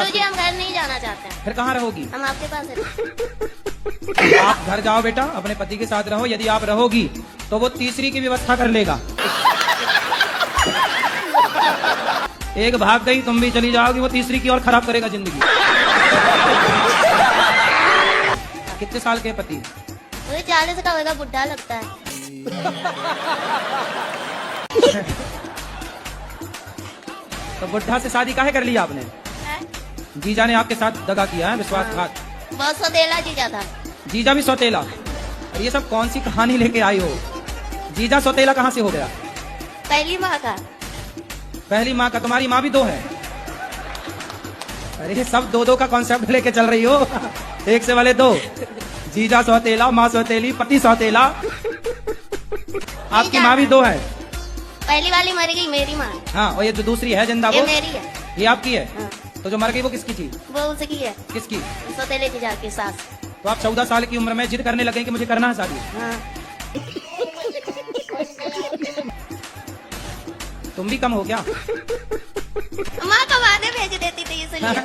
गुरुजी हम घर नहीं जाना चाहते हैं। फिर कहाँ रहोगी? हम आपके पास हैं। आप घर जाओ बेटा, अपने पति के साथ रहो। यदि आप रहोगी तो वो तीसरी की व्यवस्था कर लेगा। एक भाग गई, तुम भी चली जाओगी, वो तीसरी की और खराब करेगा जिंदगी। कितने साल के पति? मुझे 40 का होगा, बुढ़ा लगता है। तो बुढ़ा से शादी काहे कर लिया आपने? जीजा ने आपके साथ दगा किया है, विश्वासघात। बहुत सौतेला जीजा था। जीजा भी सौतेला? और ये सब कौन सी कहानी लेके आई हो? जीजा सौतेला कहाँ से हो गया? पहली माँ का। पहली माँ का? तुम्हारी माँ भी 2 है? अरे सब 2-2 का कॉन्सेप्ट लेके चल रही हो। एक से वाले 2। जीजा सौतेला, माँ सौतेली, पति सौतेला। आपकी माँ भी 2 है? पहली वाली मर गई, मेरी माँ। हाँ, और ये जो दूसरी है जिंदा, ये वो मेरी है। ये आपकी है? हाँ। तो जो मर गई वो किसकी थी? वो उसकी है। किसकी? सौतेले जीजा की सास। तो आप 14 साल की उम्र में जिद करने लगे कि मुझे करना है शादी। हाँ। तुम भी कम हो क्या? माँ कमाने भेज देती थी इसलिए।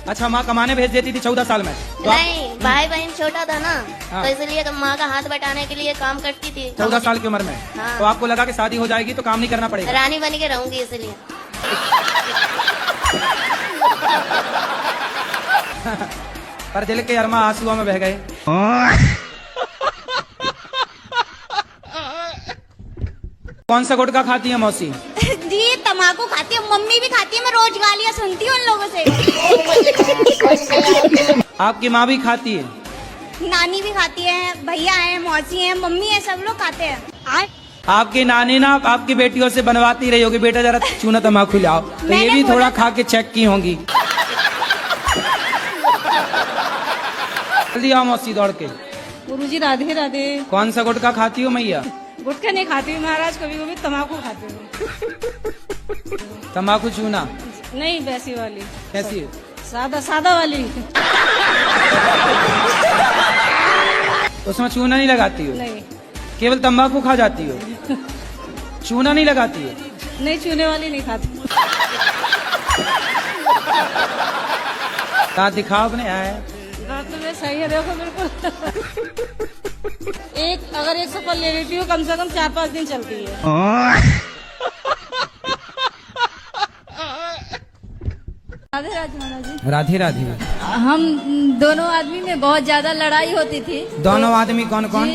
अच्छा, माँ कमाने भेज देती थी 14 साल में? तो नहीं, भाई बहन छोटा था ना, हाँ। तो इसलिए माँ का हाथ बटाने के लिए काम करती थी। 14 साल की उम्र में? हाँ। तो आपको लगा कि शादी हो जाएगी तो काम नहीं करना पड़ेगा? रानी बन के रहूंगी इसलिए। पर दिल के अरमा आंसुओं में बह गए। कौन सा गुटखा खाती है मौसी? जी तम्बाकू खाती है, मम्मी भी खाती है, मैं रोज गालियाँ सुनती हूँ उन लोगों से। आपकी माँ भी खाती है? नानी भी खाती है, भैया है, मौसी है, मम्मी है, सब लोग खाते हैं। आपकी नानी ना आपकी बेटियों से बनवाती रही होगी, बेटा जरा चूना तम्बाकू लाओ, तो ये भी थोड़ा खा के चेक की होंगी। जल्दी आओ मौसी दौड़ के। गुरुजी राधे राधे। कौन सा गुटखा खाती हो मैया? गुटखा नहीं खाती हूँ महाराज, कभी कभी तम्बाकू खाती हूँ। तम्बाकू चूना? नहीं, वैसी वाली। कैसी है? सादा सादा वाली। उसमें चूना नहीं लगाती हो? नहीं। केवल तम्बाकू खा जाती हो? चूना नहीं लगाती हो? नहीं, चूने वाली नहीं खाती। दांत दिखाओ अपने। आए रात में सही है, देखो बिल्कुल। अगर 100 पल ले लेती हूँ, कम से कम 4-5 दिन चलती है। राधे राधे महाराज जी। राधे राधे। हम दोनों आदमी में बहुत ज्यादा लड़ाई होती थी। दोनों आदमी कौन कौन?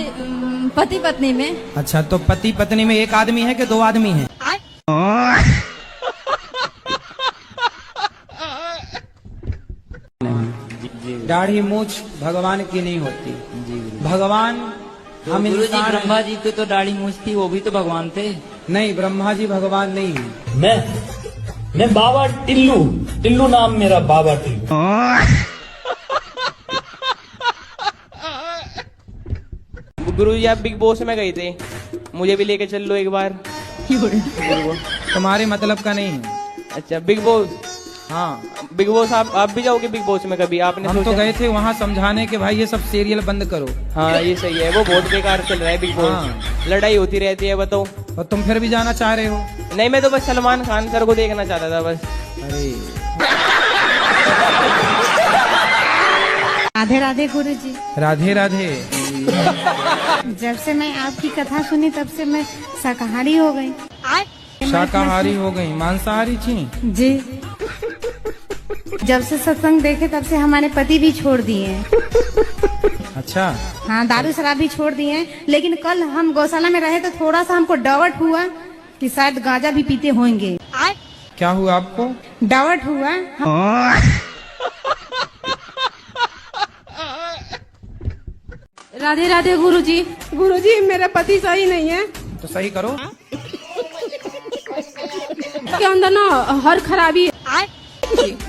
पति पत्नी में। अच्छा, तो पति पत्नी में एक आदमी है कि 2 आदमी हैं? दाढ़ी मूछ भगवान की नहीं होती। भगवान हम इंसान। ब्रह्मा जी की तो दाढ़ी मूछ थी, वो भी तो भगवान थे। नहीं, ब्रह्मा जी भगवान नहीं है। मैं बाबा टिल्लू, टिल्लू नाम मेरा, बाबा टिल्लू। गुरुजी आप बिग बॉस में गए थे, मुझे भी लेके चल लो एक बार। तुम्हारे मतलब का नहीं है। अच्छा, बिग बॉस। हाँ, बिग बॉस आप भी जाओगे बिग बॉस में कभी? आपने हम तो सोचा? गए थे वहाँ समझाने के भाई ये सब सीरियल बंद करो। हाँ ये सही है, वो बहुत बेकार चल रहा है बिग बॉस। हाँ। लड़ाई होती रहती है, बताओ। और तुम फिर भी जाना चाह रहे हो? नहीं, मैं तो बस सलमान खान सर को देखना चाहता था बस। अरे राधे राधे गुरुजी। राधे राधे। जब से मैं आपकी कथा सुनी तब से मैं शाकाहारी हो गई। शाकाहारी हो गई? मांसाहारी थी? जी। जब से सत्संग देखे तब से हमारे पति भी छोड़ दिए हैं। अच्छा। हाँ, दारू शराब भी छोड़ दिए हैं। लेकिन कल हम गौशाला में रहे तो थोड़ा सा हमको डाउट हुआ कि शायद गांजा भी पीते होंगे। क्या हुआ आपको? डाउट हुआ। राधे राधे गुरुजी। गुरुजी मेरा पति सही नहीं है। तो सही करो। उसके अंदर ना हर खराबी है।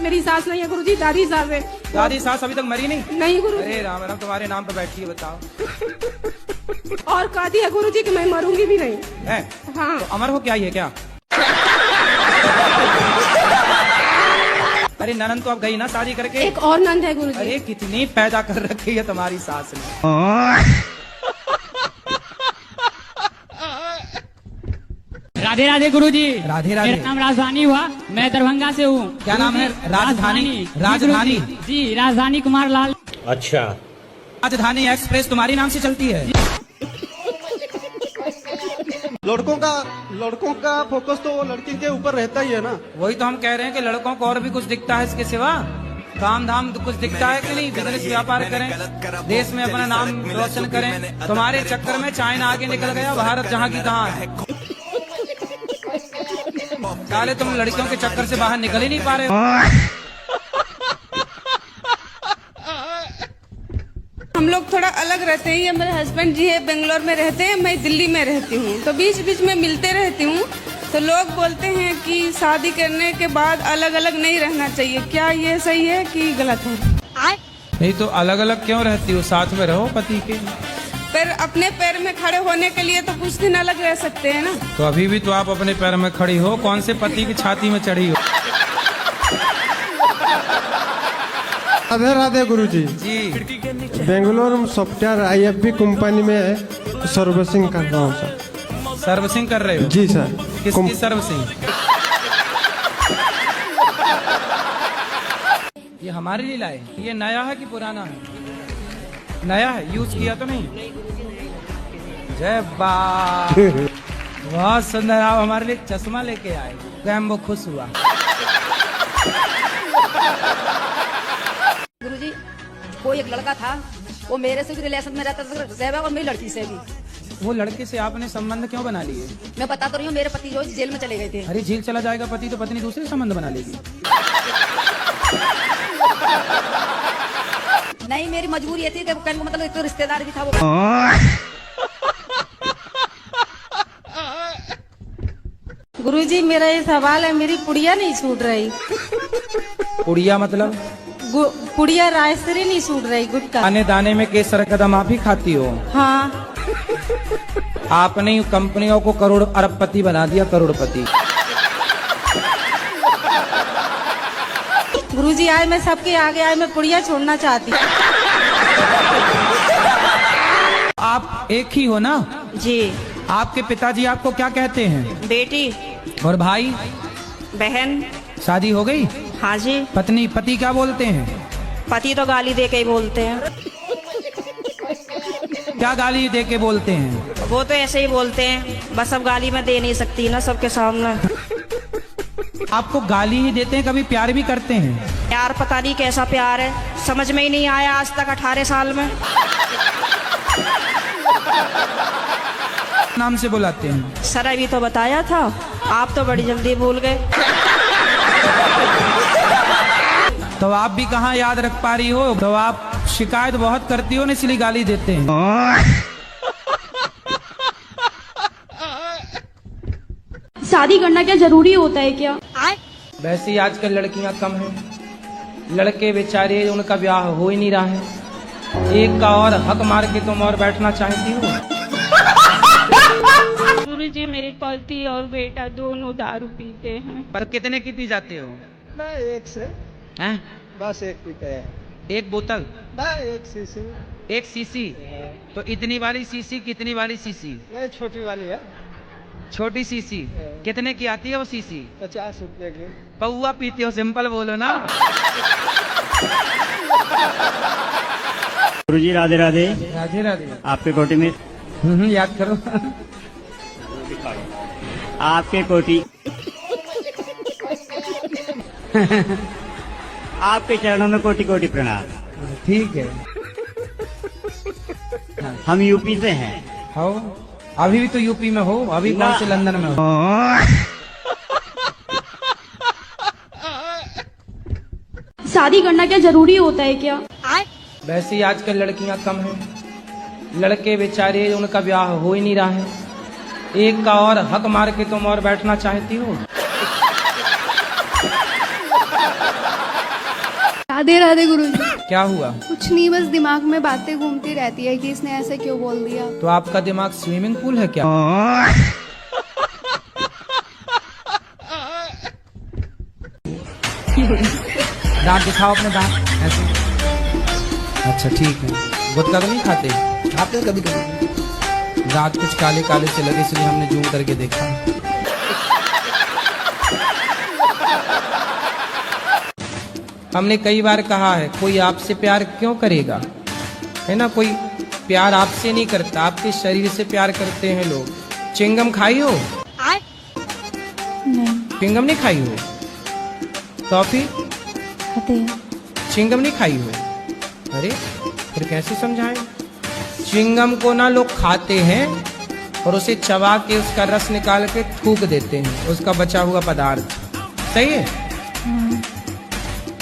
मेरी सास नहीं है गुरुजी, दादी सास है। दादी सास अभी तक मरी नहीं? नहीं गुरुजी। अरे राम राम, तुम्हारे नाम पे बैठी है, बताओ। और कहती है गुरुजी कि मैं मरूंगी भी नहीं है? हाँ। तो अमर हो क्या ये क्या? अरे ननद तो अब गई ना शादी करके। एक और नंद है गुरुजी। अरे कितनी पैदा कर रखी है तुम्हारी सास ने। राधे राधे गुरुजी। राधे राधे। मेरा नाम राजधानी हुआ, मैं दरभंगा से हूँ। क्या नाम है? राजधानी। राजधानी जी, राजधानी कुमार लाल। अच्छा, राजधानी एक्सप्रेस तुम्हारी नाम से चलती है? लड़कों का फोकस तो लड़की के ऊपर रहता ही है ना। वही तो हम कह रहे हैं कि लड़कों को और भी कुछ दिखता है इसके सिवा, काम धाम तो कुछ दिखता है कि नहीं? बिजनेस व्यापार करें, देश में अपना नाम रोशन करें। तुम्हारे चक्कर में चाइना आगे निकल गया, भारत जहाँ की तहाँ है। साले तुम लड़कियों के चक्कर से बाहर निकल ही नहीं पा रहे हो। हम लोग थोड़ा अलग रहते हैं। ये मेरे हस्बैंड जी है, बेंगलोर में रहते हैं, मैं दिल्ली में रहती हूँ, तो बीच बीच में मिलते रहती हूँ। तो लोग बोलते हैं कि शादी करने के बाद अलग अलग नहीं रहना चाहिए, क्या ये सही है कि गलत है? नहीं तो अलग अलग क्यों रहती हो? साथ में रहो पति के। पर अपने पैर में खड़े होने के लिए तो कुछ दिन अलग रह सकते हैं ना। तो अभी भी तो आप अपने पैर में खड़ी हो, कौन से पति की छाती में चढ़ी हो? राधे राधे गुरुजी। जी, बेंगलोर में सॉफ्टवेयर IFB कंपनी में सर्विसिंग कर रहा हूँ सर। सर्विसिंग कर रहे हो? जी सर। किसकी सर्विसिंग? ये हमारे लिए लाए? ये नया है कि पुराना है? नया है, यूज किया तो नहीं? जय बात, बहुत सुंदर। आप हमारे लिए चश्मा लेके आए, स्वयं वो खुश हुआ। गुरुजी, कोई एक लड़का था, वो मेरे से भी रिलेशन में रहता था और मेरी लड़की से भी। वो लड़के से आपने संबंध क्यों बना लिए? मैं बता तो रही हूँ, मेरे पति जो जेल में चले गए थे। अरे जेल चला जाएगा पति तो पत्नी दूसरे संबंध बना लेगी। नहीं, मेरी मजबूरी ये थी कि कहने का मतलब एक तो रिश्तेदार भी था वो। गुरुजी मेरा ये सवाल है, मेरी पुड़िया नहीं छूट रही। पुड़िया मतलब? पुड़िया रायसरी नहीं छूट रही, गुटका। दाने दाने में केसर कदम आप ही खाती हो? हाँ। आपने कंपनियों को करोड़ अरबपति बना दिया, करोड़पति। गुरुजी आज मैं सबके आगे आए, मैं पुड़िया छोड़ना चाहती हूँ। आप एक ही हो ना? जी। आपके पिताजी आपको क्या कहते हैं? बेटी। और भाई बहन। शादी हो गई? हाँ जी। पत्नी पति क्या बोलते हैं? पति तो गाली दे के ही बोलते हैं। क्या गाली दे के बोलते हैं? वो तो ऐसे ही बोलते हैं, बस अब गाली मैं दे नहीं सकती ना सबके सामने। आपको गाली ही देते हैं, कभी प्यार भी करते हैं? यार पता नहीं कैसा प्यार है, समझ में ही नहीं आया आज तक 18 साल में। नाम से बुलाते हैं? सर अभी तो बताया था, आप तो बड़ी जल्दी भूल गए। तो आप भी कहाँ याद रख पा रही हो? तो आप शिकायत बहुत करती हो ना, इसलिए गाली देते हैं। शादी करना क्या जरूरी होता है क्या? वैसे ही आजकल लड़कियां कम हैं, लड़के बेचारे उनका ब्याह हो ही नहीं रहा है। एक का और हक मार के तुम और बैठना चाहती हो? गुरुजी मेरे पति और बेटा दोनों दारू पीते हैं। पर कितने की पी जाते हो? मैं एक से हैं? बस एक पीते हैं। एक बोतल? मैं एक सीसी। एक सीसी? तो इतनी वाली सीसी कितनी वाली सीसी? ये छोटी वाली है। छोटी सीसी कितने की आती है वो सीसी? 50 रुपये की। पौवा पीते हो, सिंपल बोलो ना। गुरुजी राधे राधे। राधे राधे। आपके कोटी में याद करो। आपके कोटी आपके चरणों में कोटि कोटि प्रणाम। ठीक है। हम यूपी से हैं। हो? अभी भी तो यूपी में हो? अभी कौन से लंदन में हो? शादी करना क्या जरूरी होता है क्या? वैसे ही आजकल लड़कियां कम हैं, लड़के बेचारे उनका ब्याह हो ही नहीं रहा है। एक का और हक मार के तुम और बैठना चाहती हो? राधे राधे गुरुजी। क्या हुआ? कुछ नहीं, बस दिमाग में बातें घूमती रहती है कि इसने ऐसे क्यों बोल दिया। तो आपका दिमाग स्विमिंग पूल है क्या? दांत दिखाओ अपने दांत ऐसे। अच्छा ठीक है। गुटखा तो नहीं खाते? खाते कभी कभी। दांत कुछ काले काले से लगे, इसलिए हमने जूम करके देखा। हमने कई बार कहा है, कोई आपसे प्यार क्यों करेगा, है ना। कोई प्यार आपसे नहीं करता, आपके शरीर से प्यार करते हैं लोग। चिंगम खाई हो? नहीं चिंगम नहीं खाई हो? टॉफी खाते हैं। चिंगम नहीं खाई हो? अरे फिर कैसे समझाएं? चिंगम को ना लोग खाते हैं और उसे चबा के उसका रस निकाल के थूक देते हैं, उसका बचा हुआ पदार्थ। सही है?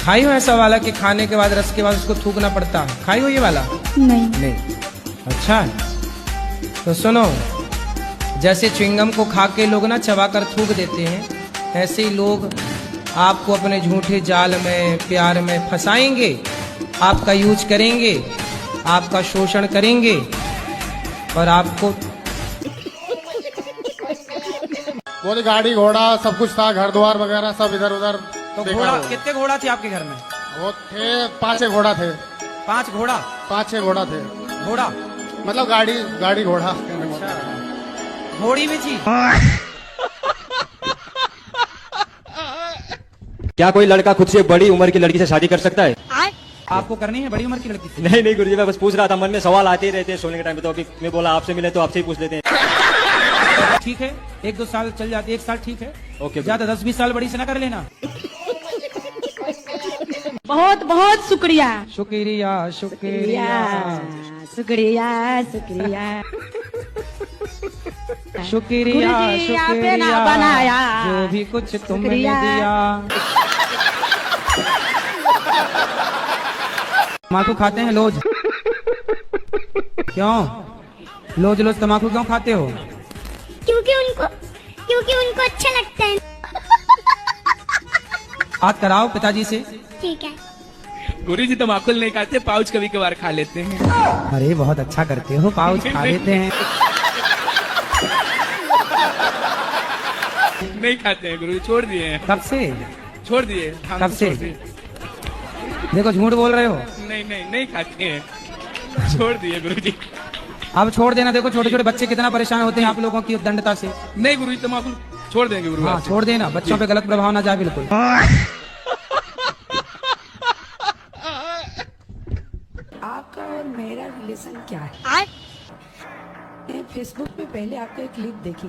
खाई हो ऐसा वाला कि खाने के बाद रस के बाद उसको थूकना पड़ता है? खाई हो ये वाला? नहीं नहीं। अच्छा है। तो सुनो, जैसे च्युइंगम को खा के लोग ना चबाकर थूक देते हैं, ऐसे ही लोग आपको अपने झूठे जाल में, प्यार में फंसाएंगे, आपका यूज करेंगे, आपका शोषण करेंगे और आपको वो गाड़ी घोड़ा सब कुछ था, घर द्वार वगैरह सब इधर उधर। तो घोड़ा, कितने घोड़ा थे आपके घर में? वो थे 5-6 घोड़ा थे। 5 घोड़ा? 5-6 घोड़ा थे। घोड़ा मतलब गाड़ी घोड़ा। अच्छा। घोड़ी भी थी? क्या कोई लड़का खुद से बड़ी उम्र की लड़की से शादी कर सकता है? आपको करनी है बड़ी उम्र की लड़की से? नहीं गुरुजी, मैं बस पूछ रहा था, मन में सवाल आते ही रहते हैं सोने के टाइम पे, तो अभी मैं बोला आपसे मिले तो आपसे ही पूछ लेते हैं। ठीक है, 1-2 साल चल जाते, 1 साल ठीक है। ओके, ज्यादा 10-20 साल बड़ी से ना कर लेना। बहुत बहुत शुक्रिया। शुक्रिया शुक्रिया शुक्रिया शुक्रिया शुक्रिया शुक्रिया बनाया जो भी कुछ तुमने दिया। तम्बाकू खाते हैं लोज? क्यों लोज तम्बाकू क्यों खाते हो? क्योंकि उनको अच्छा लगता है। बात कराओ पिताजी से। ठीक है। गुरुजी तम्बाकू नहीं खाते, पाउच कभी कभार खा लेते हैं। अरे बहुत अच्छा करते हो, पाउच खा लेते हैं। नहीं खाते हैं गुरुजी, छोड़ दिए हैं। कब से छोड़ दिए? कब से? देखो झूठ बोल रहे हो। नहीं खाते हैं, छोड़ दिए गुरुजी। अब छोड़ देना। देखो छोटे छोटे बच्चे कितना परेशान होते हैं आप लोगों की दंडता से। नहीं गुरुजी, तम्बाकू छोड़ देंगे गुरु। हाँ छोड़ देना, बच्चों पे गलत प्रभाव ना जाए बिल्कुल। आपका और मेरा रिलेशन क्या है? मैं फेसबुक पे पहले आपका एक क्लिप देखी,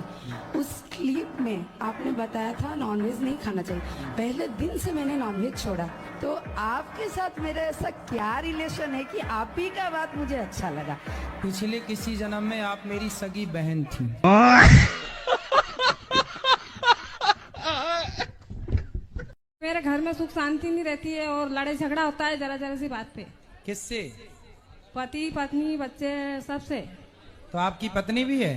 उस क्लिप में आपने बताया था नॉनवेज नहीं खाना चाहिए। पहले दिन से मैंने नॉनवेज छोड़ा, तो आपके साथ मेरा ऐसा क्या रिलेशन है कि आप ही का बात मुझे अच्छा लगा? पिछले किसी जन्म में आप मेरी सगी बहन थी। मेरे घर में सुख शांति नहीं रहती है और लड़ाई झगड़ा होता है जरा जरा सी बात पे। किससे? पति पत्नी बच्चे सबसे। तो आपकी पत्नी भी है?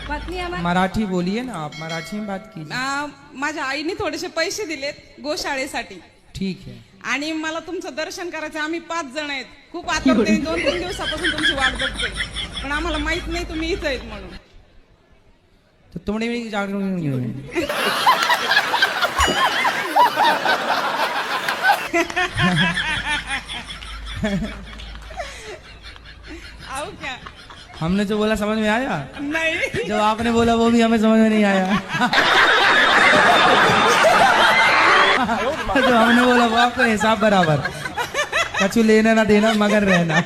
पत्नी हमारी। मराठी बोलिए ना आप, मराठी में बात कीजिए। माझ्या आईने थोडेसे पैसे दिलेत गोशाळेसाठी ठीक है। आणि मला तुमचं दर्शन करायचं। आम्ही 5 जण आहेत, खूप आतुरतेने 2-3 दिवसापासून तुमची वाट बघतोय, पण आम्हाला माहित नाही तुम्ही इथं आहेत म्हणून। तो तुमने भी जागरण आओ क्या? हमने जो बोला समझ में आया? नहीं। जो आपने बोला वो भी हमें समझ में नहीं आया। जो हमने बोला वो आपको हिसाब बराबर, कछु लेना ना देना मगर रहना।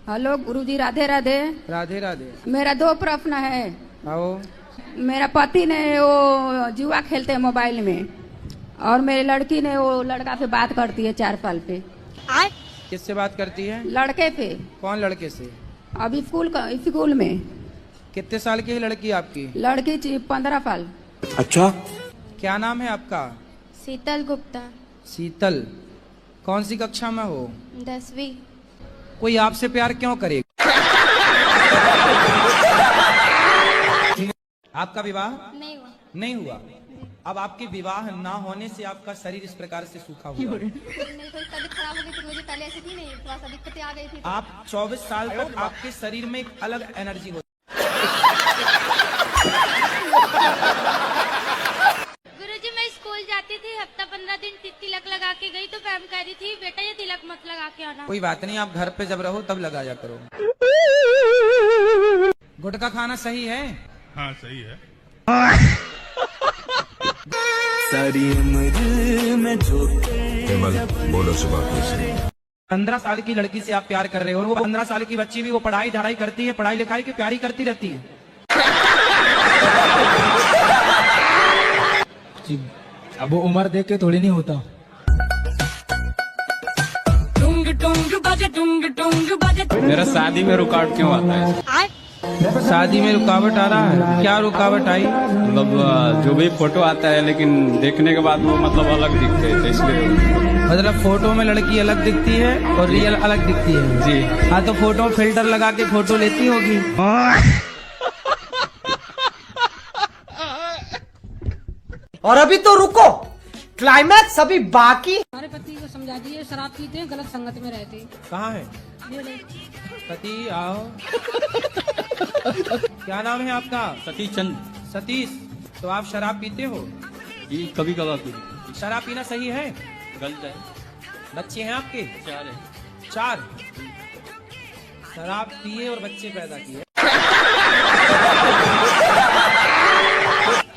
हेलो गुरुजी, राधे राधे। राधे राधे। मेरा 2 प्रश्न है। आओ। मेरा पति ने वो जुआ खेलते हैं मोबाइल में, और मेरी लड़की ने वो लड़का से बात करती है 4 साल पे। किससे बात करती है? लड़के पे। कौन लड़के से? अभी स्कूल में। कितने साल की है लड़की आपकी? लड़की 15 साल। अच्छा। क्या नाम है आपका? शीतल गुप्ता। शीतल, कौन सी कक्षा में हो? 10वीं। कोई आपसे प्यार क्यों करेगा? आपका विवाह नहीं हुआ। अब आपके विवाह ना होने से आपका शरीर इस प्रकार से सूखा हुआ है। मेरी थोड़ी तबीयत खराब हो गई थी, मुझे पहले ऐसी थी नहीं, थोड़ा सा दिक्कतें आ गई थी। आप 24 साल तक आपके शरीर में एक अलग एनर्जी होती गुरुजी मैं स्कूल जाती थी, हफ्ता 15 दिन तिलक लगा के गई तो मैम कह रही थी बेटा ये तिलक मत लगा के आना। कोई बात नहीं, आप घर पे जब रहो तब लगाया करो। गुटखा खाना सही है? हाँ सही है। सारी उम्र में जो बोलो सुबह 15 साल की लड़की से आप प्यार कर रहे हो और वो 15 साल की बच्ची भी वो पढ़ाई धड़ाई करती है, पढ़ाई लिखाई की प्यारी करती रहती है। अब वो उम्र देख के थोड़ी नहीं होता। मेरा शादी में रुकावट क्यों आता है? शादी में रुकावट आ रहा है? क्या रुकावट आई? मतलब जो भी फोटो आता है लेकिन देखने के बाद वो मतलब अलग दिखते हैं, तो इसलिए। मतलब फोटो में लड़की अलग दिखती है और रियल अलग दिखती है। जी हाँ, तो फोटो फिल्टर लगा के फोटो लेती होगी। और अभी तो रुको, क्लाइमैक्स अभी बाकी। हमारे पति को समझा दिए, शराब पीते हैं, गलत संगत में रहते हैं। कहाँ है पति? आओ। क्या नाम है आपका? सतीश चंद। सतीश, तो आप शराब पीते हो? कभी कभार। शराब पीना सही है? गलत है। बच्चे हैं आपके? 4 है। 4? शराब पिए और बच्चे पैदा किए।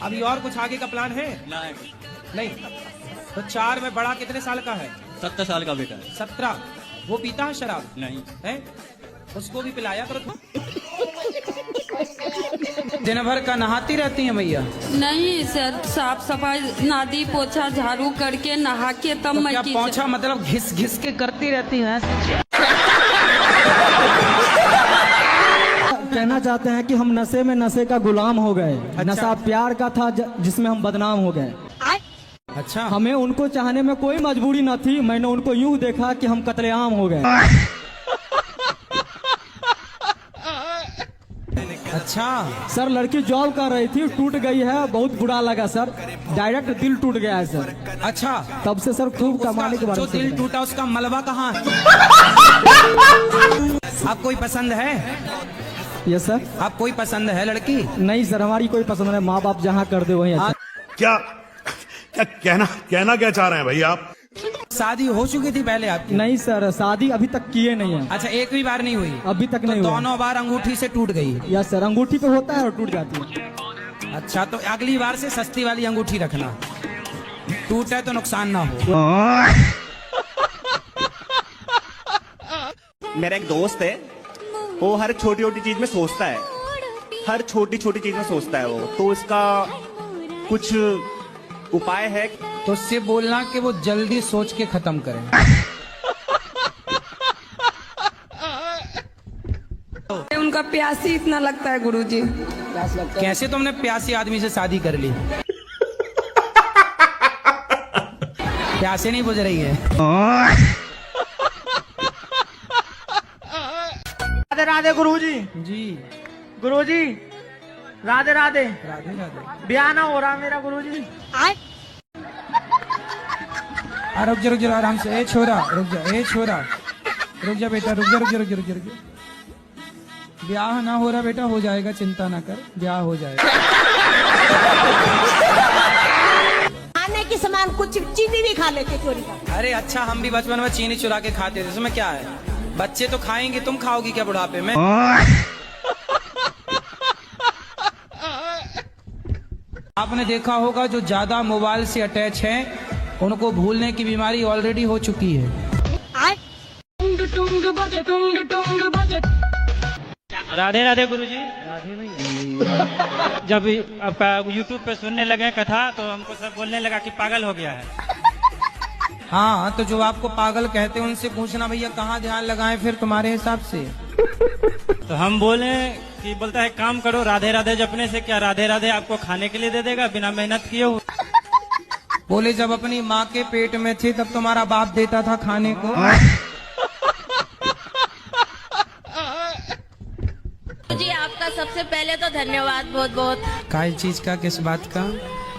अभी और कुछ आगे का प्लान है? नहीं। तो 4 में बड़ा कितने साल का है? 17 साल का बेटा है। 17? वो पीता है शराब? नहीं है? उसको भी पिलाया करो। दिन भर का नहाती रहती हैं भैया? नहीं सर, साफ सफाई नादी पोछा झाड़ू करके नहा के तब तो मैं क्या पोछा मतलब घिस घिस के करती रहती हैं? कहना चाहते हैं कि हम नशे में नशे का गुलाम हो गए। अच्छा। नशा प्यार का था जिसमें हम बदनाम हो गए। अच्छा, हमें उनको चाहने में कोई मजबूरी न थी। मैंने उनको यूं देखा कि हम कत्लेआम हो गए। अच्छा सर, लड़की जॉब कर रही थी, टूट गई है, बहुत बुरा लगा सर। डायरेक्ट दिल टूट गया है सर। अच्छा, तब से सर खूब कमाने के बाद जो दिल टूटा उसका मलबा कहाँ है? आप कोई पसंद है? Yes sir. आप कोई पसंद है लड़की? नहीं सर, हमारी कोई पसंद नहीं। माँ बाप जहाँ कर दे वही अच्छा। क्या कहना क्या चाह रहे हैं भैया आप? शादी हो चुकी थी पहले आपकी? नहीं सर, शादी अभी तक किए नहीं है। अच्छा, एक भी बार नहीं हुई? अभी तक नहीं हुई। दोनों बार अंगूठी से टूट गई? यस सर, अंगूठी पे होता है और टूट जाती है। अच्छा, तो अगली बार से सस्ती वाली अंगूठी रखना, टूटे तो नुकसान ना हो। मेरा एक दोस्त है, वो हर छोटी छोटी चीज में सोचता है, हर छोटी छोटी चीज में सोचता है वो। तो इसका कुछ उपाय है? तो उससे बोलना कि वो जल्दी सोच के खत्म करें। उनका प्यास ही इतना लगता है गुरुजी। कैसे तुमने प्यासी आदमी से शादी कर ली? प्यासे नहीं बुझ रही है। राधे राधे गुरुजी। जी गुरुजी, राधे राधे। राधे राधे। ब्याह ना हो रहा मेरा गुरुजी। रुक जा, रुक जा, आराम से। ए छोरा रुक जा, ए छोरा रुक जा बेटा, रुक जा, रुक जा, रुक जा, रुक जा, रुक जा। ब्याह ना हो रहा बेटा, हो जाएगा, चिंता ना कर, ब्याह हो जाएगा। खाने के सामान कुछ चीनी भी खा लेते चोरी का। अरे अच्छा, हम भी बचपन में चीनी चुरा के खाते थे, इसमें क्या है? बच्चे तो खाएंगे, तुम खाओगी क्या बुढ़ापे में? आपने देखा होगा जो ज्यादा मोबाइल से अटैच हैं, उनको भूलने की बीमारी ऑलरेडी हो चुकी है। राधे राधे गुरुजी। जब यूट्यूब पे सुनने लगे कथा तो हमको सब बोलने लगा कि पागल हो गया है। हाँ, तो जो आपको पागल कहते हैं उनसे पूछना भैया कहाँ ध्यान लगाएं फिर तुम्हारे हिसाब से। तो हम बोले कि बोलता है काम करो, राधे राधे जपने से क्या राधे राधे आपको खाने के लिए दे देगा बिना मेहनत किए हुए। बोले जब अपनी माँ के पेट में थे तब तुम्हारा बाप देता था खाने को। जी आपका सबसे पहले तो धन्यवाद बहुत बहुत। काय चीज का, किस बात का?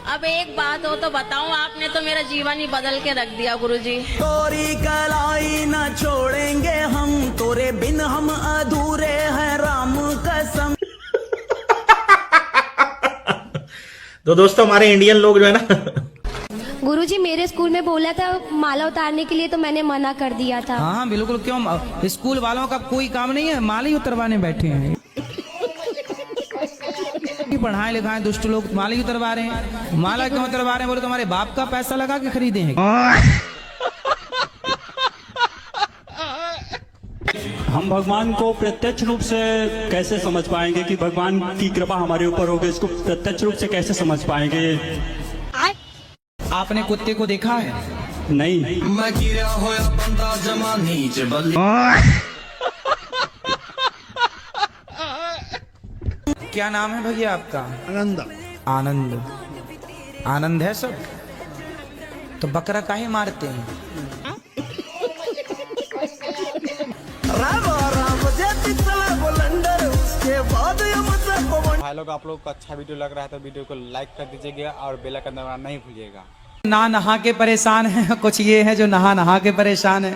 अब एक बात हो तो बताऊं, आपने तो मेरा जीवन ही बदल के रख दिया गुरुजी। तोरी कलाई न छोड़ेंगे हम, तोरे बिन हम अधूरे हैं, राम कसम। तो दोस्तों, हमारे इंडियन लोग जो है ना, गुरुजी मेरे स्कूल में बोला था माला उतारने के लिए, तो मैंने मना कर दिया था। हाँ बिल्कुल, क्यों? स्कूल वालों का कोई काम नहीं है, माल ही उतरवाने बैठे हैं। नहीं पढ़ाए लिखाए दुष्ट लोग माला क्यों उतरवा रहे हैं? माला क्यों उतरवा रहे हैं? बोले तुम्हारे बाप का पैसा लगा के खरीदे हैं। हम भगवान को प्रत्यक्ष रूप से कैसे समझ पाएंगे कि भगवान की कृपा हमारे ऊपर होगी? इसको प्रत्यक्ष रूप से कैसे समझ पाएंगे? आपने कुत्ते को देखा है? नहीं। मैं गिरा होया बंदा जमा नीचे बल्ली। क्या नाम है भैया आपका? आनंद। आनंद, आनंद है सब। तो बकरा काहे मारते हैं? भाई लोग, आप लोग को अच्छा वीडियो लग रहा है तो वीडियो को लाइक कर दीजिएगा और बेल आइकन दबाना नहीं भूलिएगा। ना नहा के परेशान है, कुछ ये है जो नहा नहा के परेशान है।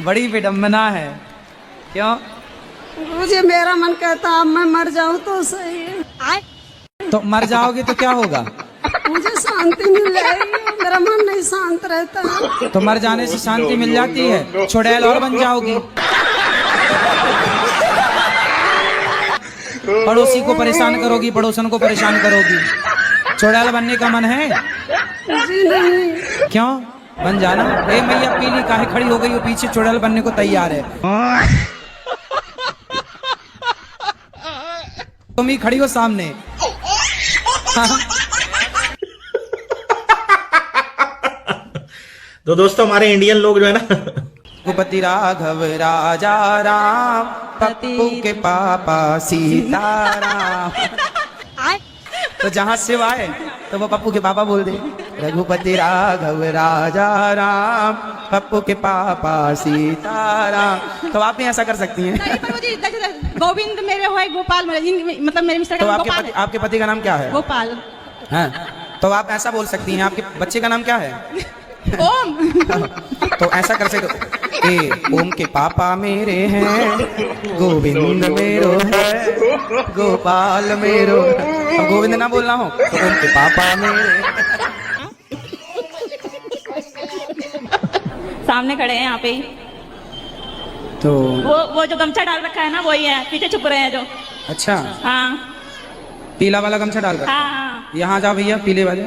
बड़ी विडम्बना है। क्यों? मुझे मेरा मन कहता अब मैं मर जाऊं तो सही है। तो मर जाओगे तो क्या होगा? मुझे शांति मिल जाएगी, मेरा मन नहीं शांत रहता है। तो मर जाने से शांति मिल जाती है? चुड़ैल और बन जाओगी। पड़ोसी को परेशान करोगी, पड़ोसन को परेशान करोगी। चुड़ैल बनने का मन है? जी नहीं। क्यों? बन जाना। ए मैया पीली काहे खड़ी हो गई हो पीछे? चुड़ैल बनने को तैयार है। तुम ही खड़ी हो सामने। तो दोस्तों हमारे इंडियन लोग जो है ना, रघुपति राघव राजा राम, पप्पू के पापा सीताराम। तो जहाँ शिव आए तो वो पप्पू के पापा बोल दे, रघुपति राघव राजा राम, पप्पू के पापा सीताराम। तो आप भी ऐसा कर सकती हैं। गोविंद मेरे हुए, गोपाल मतलब मेरे मिस्टर तो का गोपाल है। आपके पति का नाम क्या है? गोपाल। हाँ, तो आप ऐसा बोल सकती हैं। आपके बच्चे का नाम क्या है? ओम। तो ऐसा कर सकते, ओम के पापा मेरे हैं, गोविंद मेरो है, गोपाल मेरो। अब गोविंद ना बोलना हो तो ओम के पापा मेरे। सामने खड़े हैं यहाँ पे। तो वो जो गमछा डाल रखा है ना वही है, पीछे छुप रहे हैं जो। अच्छा, हाँ, पीला वाला गमछा डाल कर। हाँ। यहाँ जाओ भैया, पीले वाले।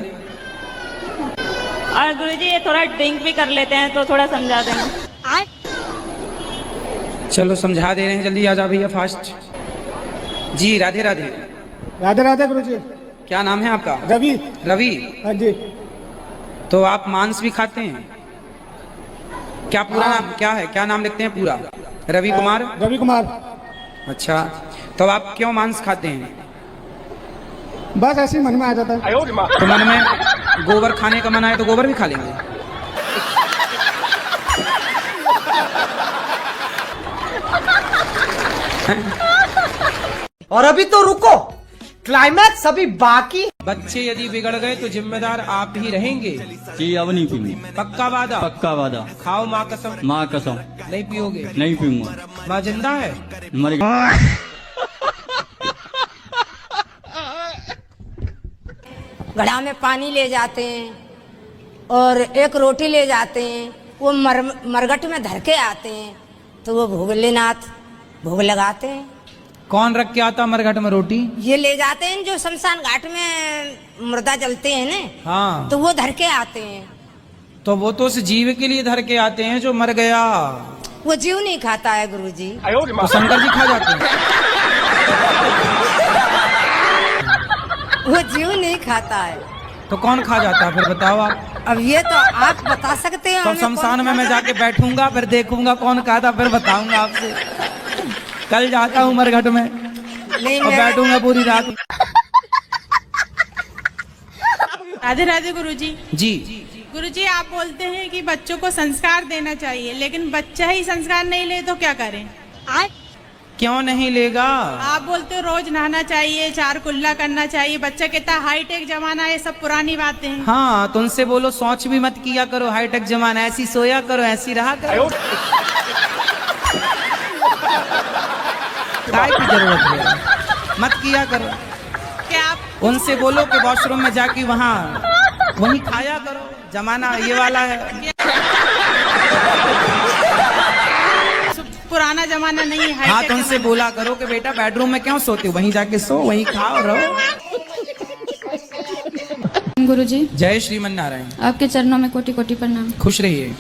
और गुरुजी ये थोड़ा ड्रिंक भी कर लेते हैं तो थोड़ा समझा देना। चलो समझा दे रहे हैं, जल्दी आ जाओ भैया, फास्ट। जी राधे राधे। राधे राधे गुरुजी। क्या नाम है आपका? रवि। रवि। हाँ जी। तो आप मांस भी खाते हैं? क्या पूरा नाम क्या है? क्या नाम लिखते हैं पूरा? रवि कुमार। रवि कुमार। अच्छा, तो आप क्यों मांस खाते हैं? बस ऐसे ही मन में आ जाता है। तो मन में गोबर खाने का मन आए तो गोबर भी खा लेंगे। और अभी तो रुको, क्लाइमैक्स अभी बाकी। बच्चे यदि बिगड़ गए तो जिम्मेदार आप ही रहेंगे। जी अब नहीं पीऊंगी। पक्का वादा? पक्का वादा। खाओ माँ कसम। माँ कसम। नहीं पियोगे? नहीं पीऊंगा। माँ जिंदा है? मर गई। घड़ा में पानी ले जाते हैं और एक रोटी ले जाते हैं, वो मरघट में धर के आते हैं, तो वो भोलेनाथ भोग लगाते हैं। कौन रख के आता मरघट में रोटी? ये ले जाते हैं जो शमशान घाट में मुर्दा जलते हैं ना। हाँ, तो वो धर के आते हैं। तो वो तो उस जीव के लिए धर के आते हैं जो मर गया। वो जीव नहीं खाता है गुरुजी। तो शंकर जी खा जाते हैं। वो जीव नहीं खाता है। तो कौन खा जाता है फिर बताओ आप? अब ये तो आप बता सकते हैं। तो शमशान में मैं जाके बैठूंगा, फिर देखूंगा कौन खाता, फिर बताऊंगा आपसे। कल जाता हूँ मरघट में और बैठूंगा पूरी रात। राधे राधे गुरुजी। जी गुरुजी, आप बोलते हैं कि बच्चों को संस्कार देना चाहिए, लेकिन बच्चा ही संस्कार नहीं ले तो क्या करें? क्यों नहीं लेगा? आप बोलते हो रोज नहाना चाहिए, 4 कुल्ला करना चाहिए, बच्चा कहता है हाईटेक जमाना, ये सब पुरानी बातें हैं। हाँ, तो उनसे बोलो शौच भी मत किया करो, हाईटेक जमाना, ऐसी सोया करो, ऐसी रहा करो। काय की जरूरत है? मत किया करो। क्या आप उनसे बोलो कि वॉशरूम में जाके वहीं खाया करो, जमाना ये वाला है। पुराना जमाना नहीं है। हाँ तो उनसे बोला करो कि बेटा बेडरूम में क्यों सोते हो, वहीं जाके सो, वहीं खाओ रहो। गुरुजी जय श्रीमन नारायण। आपके चरणों में कोटि कोटि प्रणाम। खुश रहिए।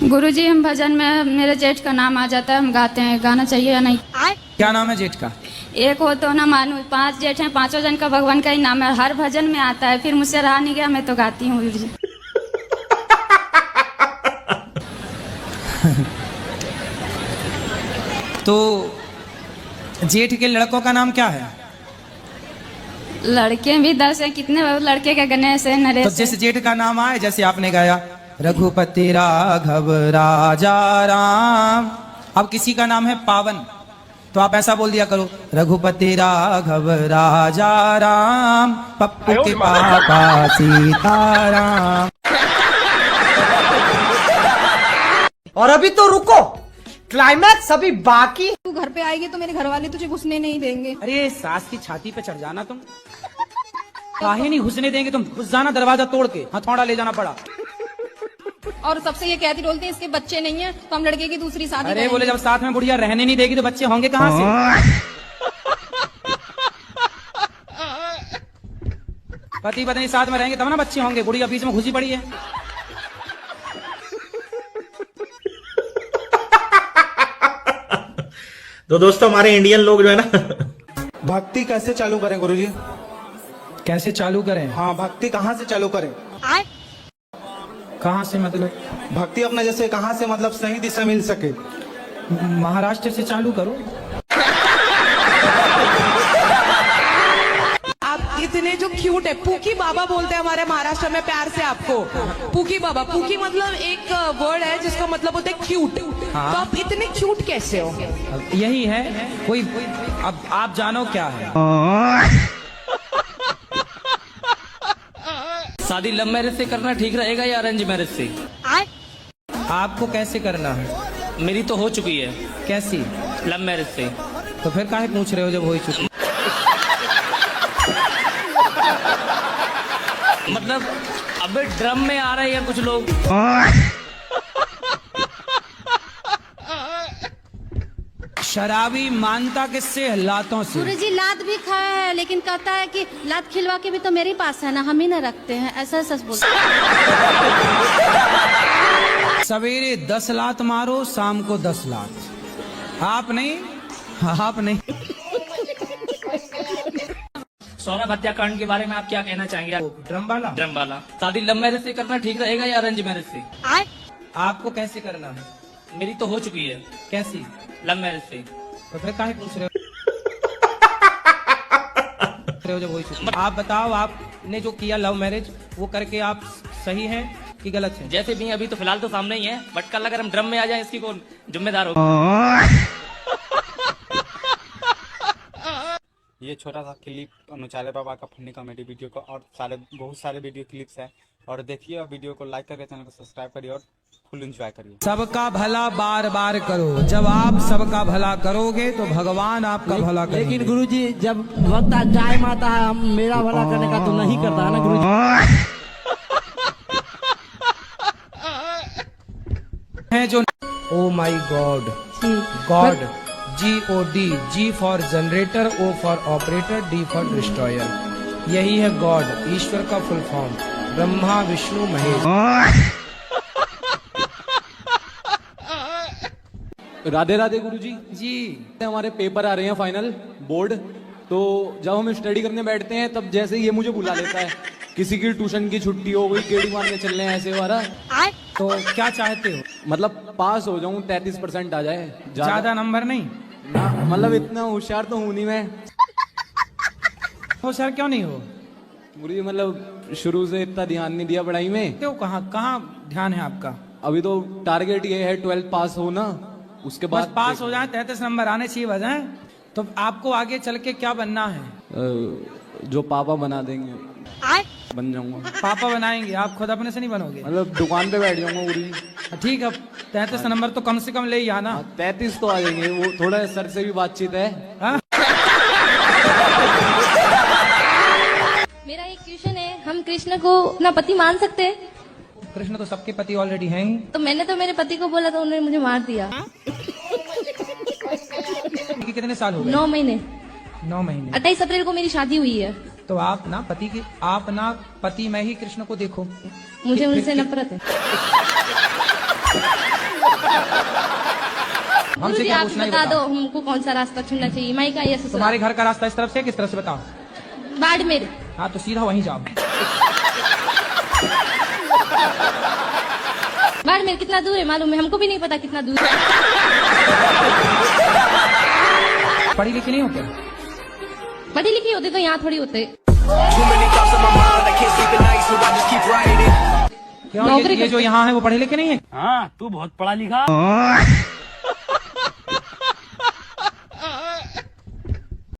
गुरुजी हम भजन में मेरे जेठ का नाम आ जाता है, हम गाते हैं, गाना चाहिए या नहीं? क्या नाम है जेठ का? एक हो तो ना मानू, 5 जेठ हैं, 5 जन का भगवान का ही नाम है, हर भजन में आता है, फिर मुझसे रहा नहीं गया, मैं तो गाती हूँ गुरुजी। तो जेठ के लड़कों का नाम क्या है? लड़के भी 10 है, कितने लड़के के गणेश है, नरेश। तो जिस जेठ का नाम आए, जैसे आपने गाया रघुपति राघव राजा राम, अब किसी का नाम है पावन, तो आप ऐसा बोल दिया करो रघुपति राघव राजा राम, पप्पू के पापा सीताराम। और अभी तो रुको, क्लाइमैक्स अभी बाकी। तू घर पे आएगी तो मेरे घर वाले तुझे घुसने नहीं देंगे। अरे सास की छाती पे चढ़ जाना तुम, काहे नहीं घुसने देंगे, तुम घुस जाना दरवाजा तोड़ के, हथौड़ा ले जाना पड़ा। और सबसे ये कहती बोलते हैं इसके बच्चे नहीं है तो हम लड़के की दूसरी शादी अरे बोले जब साथ में बुढ़िया रहने नहीं देगी तो बच्चे होंगे कहाँ से? पति पत्नी साथ में रहेंगे तब ना बच्चे होंगे, बुढ़िया बीच में घुसी पड़ी है। तो दोस्तों हमारे इंडियन लोग जो है ना, भक्ति कैसे चालू करें गुरुजी? कैसे चालू करें? हाँ, भक्ति कहाँ से चालू करें? कहाँ से मतलब? भक्ति अपना जैसे कहाँ से मतलब सही दिशा मिल सके? महाराष्ट्र से चालू करो। आप इतने जो क्यूट है, पूकी बाबा बोलते हैं हमारे महाराष्ट्र में प्यार से आपको, पूकी बाबा। पूकी मतलब एक वर्ड है जिसका मतलब होता है क्यूट। हाँ। तो आप इतने क्यूट कैसे हो? यही है, कोई अब आप जानो क्या है। शादी लव मैरिज से करना ठीक रहेगा या अरेंज मैरिज से? आपको कैसे करना है? मेरी तो हो चुकी है। कैसी? लव मैरिज से। तो फिर काहे पूछ रहे हो जब हो ही चुकी? मतलब अबे ड्रम में आ रहे हैं कुछ लोग। शराबी मानता किससे? लातों से। गुरुजी लात भी खाया है, लेकिन कहता है कि लात खिलवा के भी तो मेरे पास है ना, हम ही ना रखते हैं, ऐसा सच बोलता है। सवेरे 10 लात मारो, शाम को 10 लात। आप नहीं, आप नहीं। सोना हत्याकांड के बारे में आप क्या कहना चाहेंगे? ड्रम वाला? ड्रम वाला। शादी लव मैरिज से करना ठीक रहेगा या अरेंज मैरिज से? आपको कैसे करना है? मेरी तो हो चुकी है। कैसी? लव मैरिज से। तो फिर काहे पूछ रहे हो जब हो ही चुकी? आप बताओ, आपने जो किया लव मैरिज, वो करके आप सही हैं कि गलत हैं? जैसे भी अभी तो फिलहाल तो सामने ही है, बट कल अगर हम ड्रम में आ जाए इसकी कौन जिम्मेदार होगा? ये छोटा सा क्लिप अनुचाले बाबा का फनी कॉमेडी वीडियो का, और बहुत सारे वीडियो क्लिप्स हैं, और देखिए और वीडियो को लाइक करके चैनल को सब्सक्राइब करिए और फुल एंजॉय करिए। सबका भला बार बार करो, जब आप सबका भला करोगे तो भगवान आपका भला करेंगे। लेकिन गुरुजी जब वक्त टाइम आता है हम मेरा भला करने का तो नहीं करता है ना गुरुजी। है जो oh my God, God GOD, G for generator, O for operator, D for destroyer, यही है गॉड, ईश्वर का फुल फॉर्म, ब्रह्मा विष्णु महेश। राधे राधे गुरुजी। जी हमारे पेपर आ रहे हैं फाइनल बोर्ड, तो जब हम स्टडी करने बैठते हैं तब जैसे ये मुझे बुला लेता है, किसी की ट्यूशन की छुट्टी हो गई, केड़ी मारने चलने ऐसे वाला। तो क्या चाहते हो? मतलब पास हो जाऊं, 33% आ जाए। ज्यादा नंबर नहीं ना, मतलब इतना होशियार तो हूं नहीं मैं। होशियार क्यों नहीं हो? गुरुजी मतलब शुरू से इतना ध्यान नहीं दिया पढ़ाई में। क्यों, कहाँ ध्यान है आपका? अभी तो टारगेट ये है 12th पास होना, उसके बाद पास हो जाए, 33 नंबर आने चाहिए बजाय। तो आपको आगे चल के क्या बनना है? जो पापा बना देंगे बन जाऊंगा। पापा बनाएंगे, आप खुद अपने से नहीं बनोगे? मतलब दुकान पे बैठ जाऊंगा गुरुजी। ठीक है, 33 नंबर तो कम से कम ले ही आना। 33 तो आ जाएंगे, वो थोड़ा सर से भी बातचीत है। मेरा एक क्वेश्चन है, हम कृष्ण को अपना पति मान सकते हैं? कृष्ण तो सबके पति ऑलरेडी हैं ही। तो मैंने तो मेरे पति को बोला तो उन्होंने मुझे मार दिया। के कितने साल हो गए? 9 महीने। 9 महीने। 28 अप्रैल को मेरी शादी हुई है। तो आप ना पति में ही कृष्ण को देखो। मुझे उनसे नफरत है। हमसे क्या पूछना है बता दो हमको कौन सा रास्ता चुनना चाहिए, माई का या ससुराल? तुम्हारे घर का रास्ता इस तरफ से किस तरफ से बताओ? बाड़मेर। हाँ तो सीधा वहीं जाओ। बाड़मेर कितना दूर है मालूम है? हमको भी नहीं पता कितना दूर है। पढ़ी लिखी नहीं हो क्या? पढ़ी लिखी होती तो यहाँ थोड़ी होते। क्यों ये जो यहाँ है वो पढ़े लिखे नहीं है? हाँ तू बहुत पढ़ा लिखा।